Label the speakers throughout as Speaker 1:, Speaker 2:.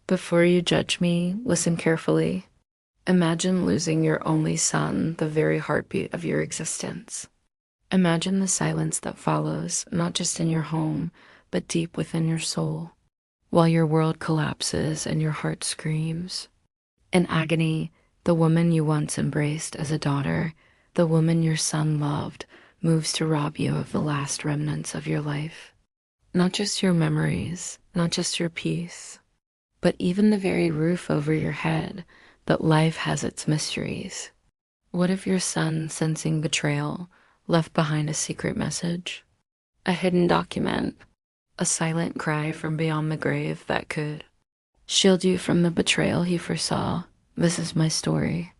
Speaker 1: Before you judge me, listen carefully. Imagine losing your only son, the very heartbeat of your existence. Imagine the silence that follows, not just in your home, but deep within your soul, while your world collapses and your heart screams. In agony, the woman you once embraced as a daughter, the woman your son loved, moves to rob you of the last remnants of your life. Not just your memories, not just your peace, but even the very roof over your head. That life has its mysteries. What if your son, sensing betrayal, left behind a secret message? A hidden document, a silent cry from beyond the grave that could shield you from the betrayal he foresaw. This is my story.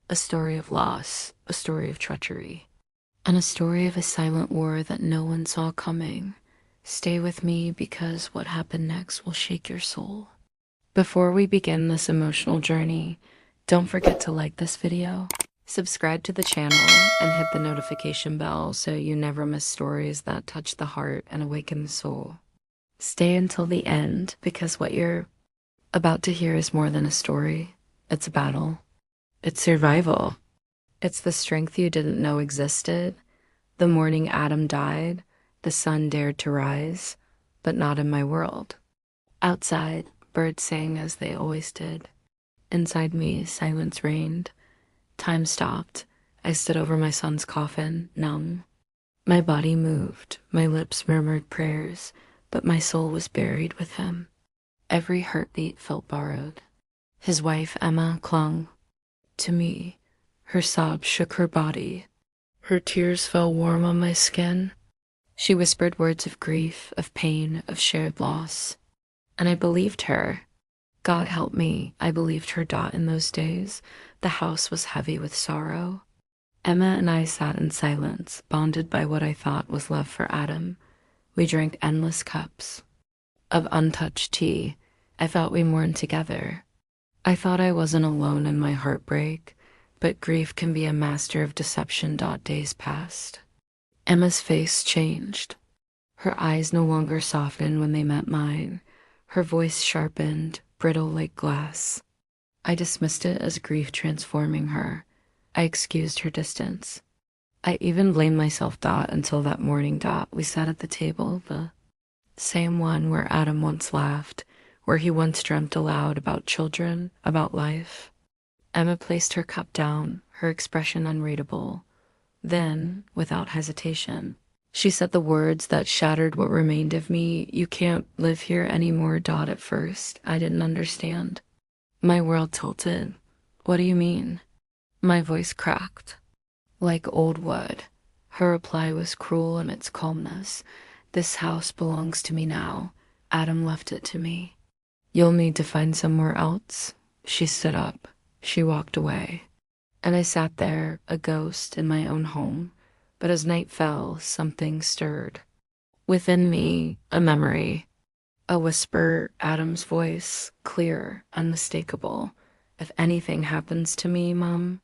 Speaker 1: A story of loss, a story of treachery, and a story of a silent war that no one saw coming. Stay with me because what happened next will shake your soul. Before we begin this emotional journey, don't forget to like this video, subscribe to the channel, and hit the notification bell so you never miss stories that touch the heart and awaken the soul. Stay until the end because what you're about to hear is more than a story. It's a battle. It's survival. It's the strength you didn't know existed. The morning Adam died, the sun dared to rise, but not in my world. Outside, birds sang as they always did. Inside me, silence reigned. Time stopped. I stood over my son's coffin, numb. My body moved, my lips murmured prayers, but my soul was buried with him. Every heartbeat felt borrowed. His wife, Emma, clung to me. Her sobs shook her body. Her tears fell warm on my skin. She whispered words of grief, of pain, of shared loss. And I believed her. God help me, I believed her. In those days, the house was heavy with sorrow. Emma and I sat in silence, bonded by what I thought was love for Adam. We drank endless cups of untouched tea. I felt we mourned together. I thought I wasn't alone in my heartbreak, but grief can be a master of deception. Days passed. Emma's face changed. Her eyes no longer softened when they met mine. Her voice sharpened, brittle like glass. I dismissed it as grief transforming her. I excused her distance. I even blamed myself. Until that morning. We sat at the table, the same one where Adam once laughed, where he once dreamt aloud about children, about life. Emma placed her cup down, her expression unreadable. Then, without hesitation, she said the words that shattered what remained of me. You can't live here anymore. At first, I didn't understand. My world tilted. What do you mean? My voice cracked, like old wood. Her reply was cruel in its calmness. This house belongs to me now. Adam left it to me. You'll need to find somewhere else. She stood up. She walked away. And I sat there, a ghost in my own home. But as night fell, something stirred. Within me, a memory. A whisper, Adam's voice, clear, unmistakable. If anything happens to me, Mom,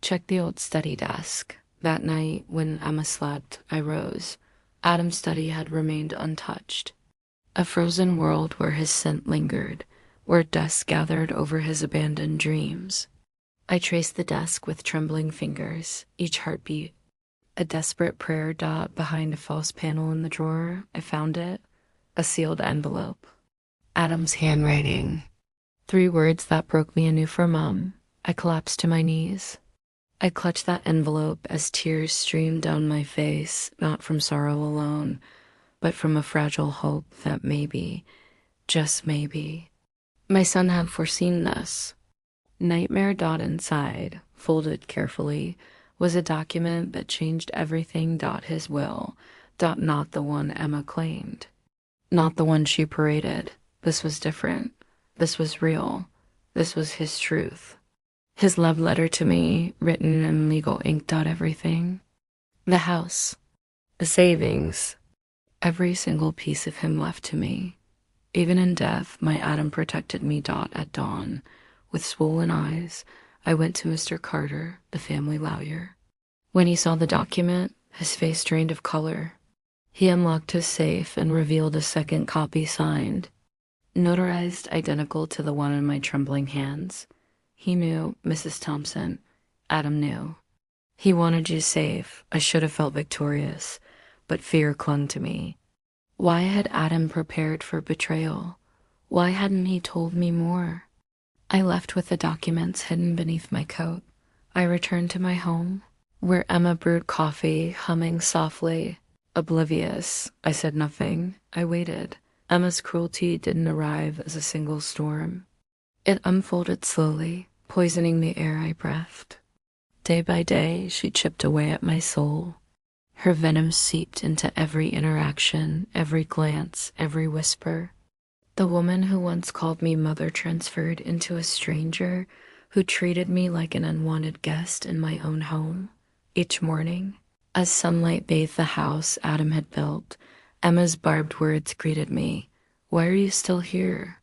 Speaker 1: check the old study desk. That night, when Emma slept, I rose. Adam's study had remained untouched. A frozen world where his scent lingered, where dust gathered over his abandoned dreams. I traced the desk with trembling fingers, each heartbeat a desperate prayer. Behind a false panel in the drawer, I found it, a sealed envelope. Adam's handwriting. 3 words that broke me anew for Mom. I collapsed to my knees. I clutched that envelope as tears streamed down my face, not from sorrow alone, but from a fragile hope that maybe, just maybe, my son had foreseen this. Nightmare. Inside, folded carefully, was a document that changed everything. His will. Not the one Emma claimed. Not the one she paraded. This was different. This was real. This was his truth. His love letter to me, written in legal ink. Everything. The house. The savings. Every single piece of him left to me. Even in death, my Adam protected me. At dawn, with swollen eyes, I went to Mr. Carter, the family lawyer. When he saw the document, his face drained of color. He unlocked his safe and revealed a second copy signed. notarized identical to the one in my trembling hands. He knew, Mrs. Thompson. Adam knew. He wanted you safe. I should have felt victorious, but fear clung to me. Why had Adam prepared for betrayal? Why hadn't he told me more? I left with the documents hidden beneath my coat. I returned to my home, where Emma brewed coffee, humming softly. Oblivious, I said nothing. I waited. Emma's cruelty didn't arrive as a single storm. It unfolded slowly, poisoning the air I breathed. Day by day, she chipped away at my soul. Her venom seeped into every interaction, every glance, every whisper. The woman who once called me mother transferred into a stranger who treated me like an unwanted guest in my own home. Each morning, as sunlight bathed the house Adam had built, Emma's barbed words greeted me. Why are you still here?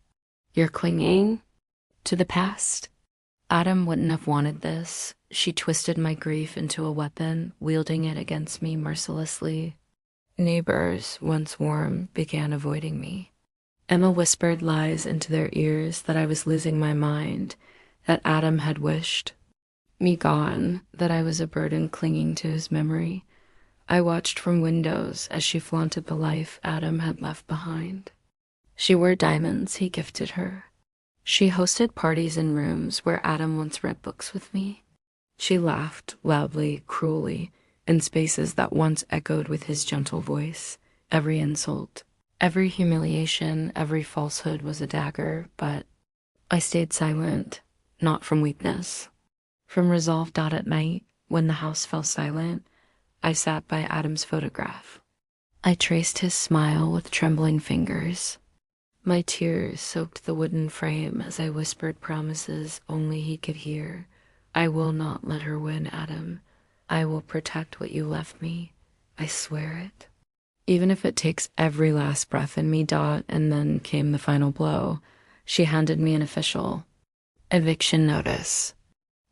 Speaker 1: You're clinging to the past? Adam wouldn't have wanted this. She twisted my grief into a weapon, wielding it against me mercilessly. Neighbors, once warm, began avoiding me. Emma whispered lies into their ears that I was losing my mind, that Adam had wished me gone, that I was a burden clinging to his memory. I watched from windows as she flaunted the life Adam had left behind. She wore diamonds he gifted her. She hosted parties in rooms where Adam once read books with me. She laughed loudly, cruelly, in spaces that once echoed with his gentle voice. Every insult, every humiliation, every falsehood was a dagger, but I stayed silent, not from weakness. From resolve. At night, when the house fell silent, I sat by Adam's photograph. I traced his smile with trembling fingers. My tears soaked the wooden frame as I whispered promises only he could hear. I will not let her win, Adam. I will protect what you left me. I swear it. Even if it takes every last breath in me. And then came the final blow. She handed me an official eviction notice.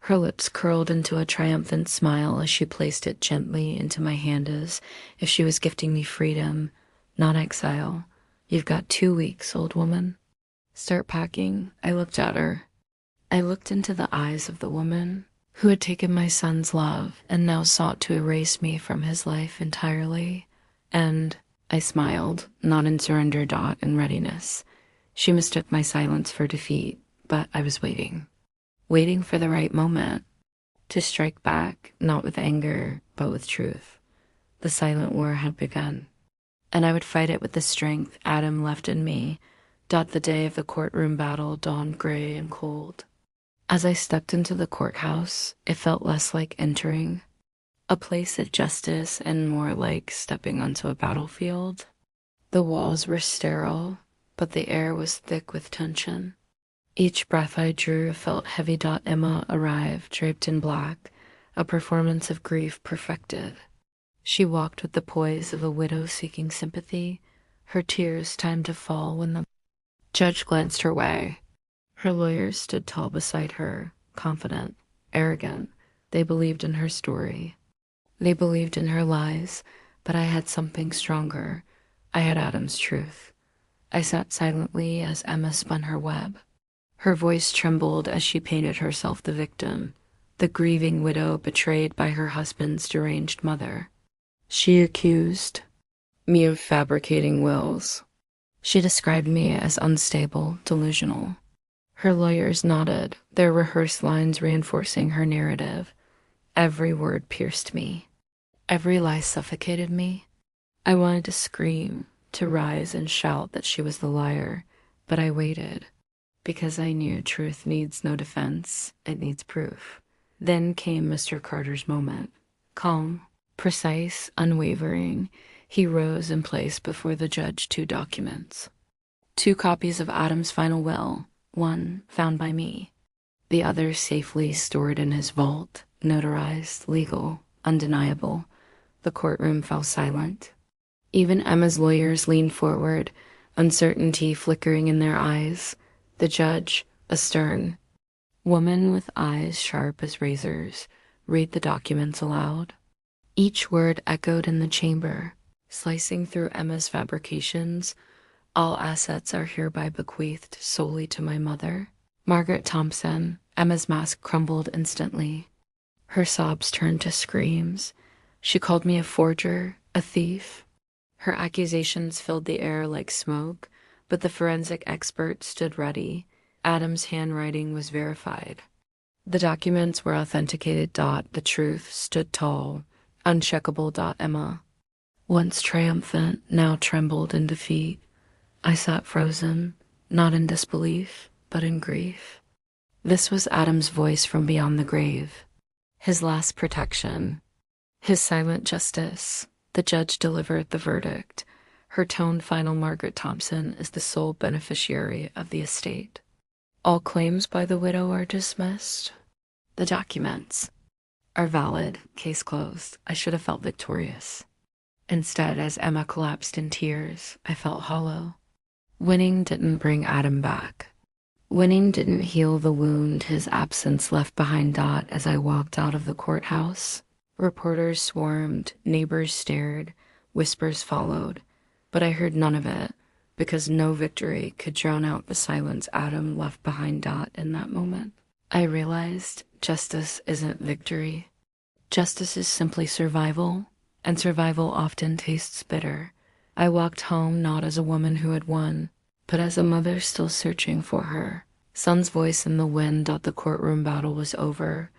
Speaker 1: Her lips curled into a triumphant smile as she placed it gently into my hand as if she was gifting me freedom, not exile. You've got 2 weeks, old woman. Start packing. I looked at her. I looked into the eyes of the woman who had taken my son's love and now sought to erase me from his life entirely. And I smiled, not in surrender. In readiness. She mistook my silence for defeat, but I was waiting for the right moment to strike back, not with anger, but with truth. The silent war had begun, and I would fight it with the strength Adam left in me. The day of the courtroom battle dawned gray and cold. As I stepped into the courthouse, it felt less like entering a place of justice and more like stepping onto a battlefield. The walls were sterile, but the air was thick with tension. Each breath I drew felt heavy. Emma arrived, draped in black, a performance of grief perfected. She walked with the poise of a widow seeking sympathy, her tears timed to fall when the judge glanced her way. Her lawyers stood tall beside her, confident, arrogant. They believed in her story. They believed in her lies, but I had something stronger. I had Adam's truth. I sat silently as Emma spun her web. Her voice trembled as she painted herself the victim, the grieving widow betrayed by her husband's deranged mother. She accused me of fabricating wills. She described me as unstable, delusional. Her lawyers nodded, their rehearsed lines reinforcing her narrative. Every word pierced me. Every lie suffocated me. I wanted to scream, to rise and shout that she was the liar, but I waited. Because I knew truth needs no defense, it needs proof. Then came Mr. Carter's moment. Calm, precise, unwavering, he rose and placed before the judge 2 documents. 2 copies of Adam's final will, one found by me, the other safely stored in his vault, notarized, legal, undeniable. The courtroom fell silent. Even Emma's lawyers leaned forward, uncertainty flickering in their eyes. The judge, a stern woman with eyes sharp as razors, read the documents aloud. Each word echoed in the chamber, slicing through Emma's fabrications, All assets are hereby bequeathed solely to my mother. Margaret Thompson. Emma's mask crumbled instantly. Her sobs turned to screams. She called me a forger, a thief. Her accusations filled the air like smoke, but the forensic expert stood ready. Adam's handwriting was verified. The documents were authenticated. The truth stood tall, uncheckable. Emma, once triumphant, now trembled in defeat. I sat frozen, not in disbelief, but in grief. This was Adam's voice from beyond the grave. His last protection. His silent justice. The judge delivered the verdict. Her tone final. Margaret Thompson is the sole beneficiary of the estate. All claims by the widow are dismissed. The documents are valid. Case closed. I should have felt victorious. Instead, as Emma collapsed in tears, I felt hollow. Winning didn't bring Adam back. Winning didn't heal the wound his absence left behind. As I walked out of the courthouse, reporters swarmed, neighbors stared, whispers followed, but I heard none of it, because no victory could drown out the silence Adam left behind. In that moment, I realized justice isn't victory. Justice is simply survival, and survival often tastes bitter. I walked home not as a woman who had won, but as a mother still searching for her son's voice in the wind. The courtroom battle was over,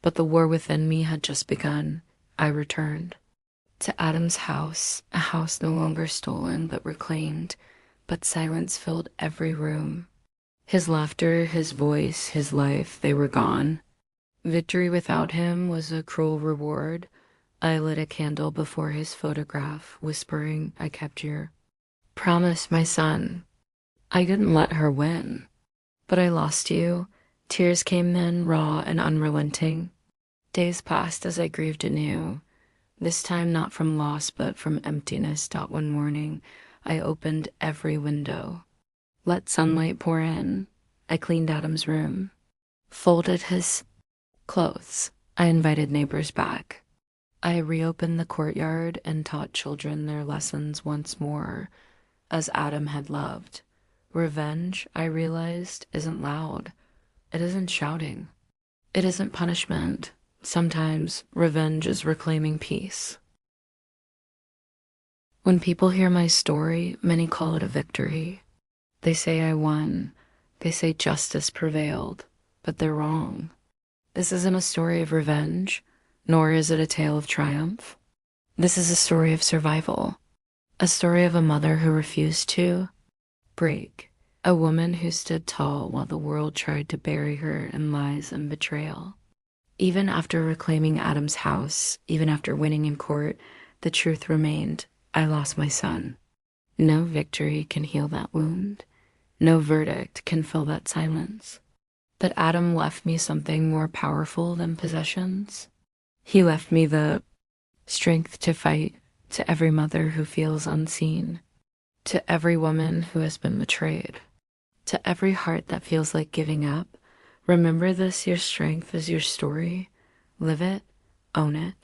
Speaker 1: but the war within me had just begun. I returned to Adam's house, a house no longer stolen but reclaimed, but silence filled every room. His laughter, his voice, his life, they were gone. Victory without him was a cruel reward. I lit a candle before his photograph, whispering, I kept your promise, my son. I didn't let her win, but I lost you. Tears came then, raw and unrelenting. Days passed as I grieved anew, this time not from loss but from emptiness. One morning, I opened every window. Let sunlight pour in. I cleaned Adam's room, folded his clothes. I invited neighbors back. I reopened the courtyard and taught children their lessons once more, as Adam had loved. Revenge, I realized, isn't loud. It isn't shouting. It isn't punishment. Sometimes revenge is reclaiming peace. When people hear my story, many call it a victory. They say I won. They say justice prevailed, but they're wrong. This isn't a story of revenge, nor is it a tale of triumph. This is a story of survival, a story of a mother who refused to break, a woman who stood tall while the world tried to bury her in lies and betrayal. Even after reclaiming Adam's house, even after winning in court, the truth remained. I lost my son. No victory can heal that wound. No verdict can fill that silence. But Adam left me something more powerful than possessions. He left me the strength to fight. To every mother who feels unseen, to every woman who has been betrayed, to every heart that feels like giving up, remember this: your strength is your story. Live it, own it,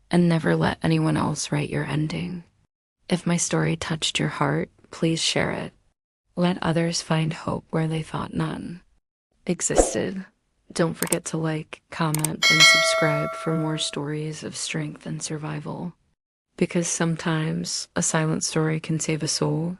Speaker 1: and never let anyone else write your ending. If my story touched your heart, please share it. Let others find hope where they thought none existed. Don't forget to like, comment, and subscribe for more stories of strength and survival. Because sometimes a silent story can save a soul.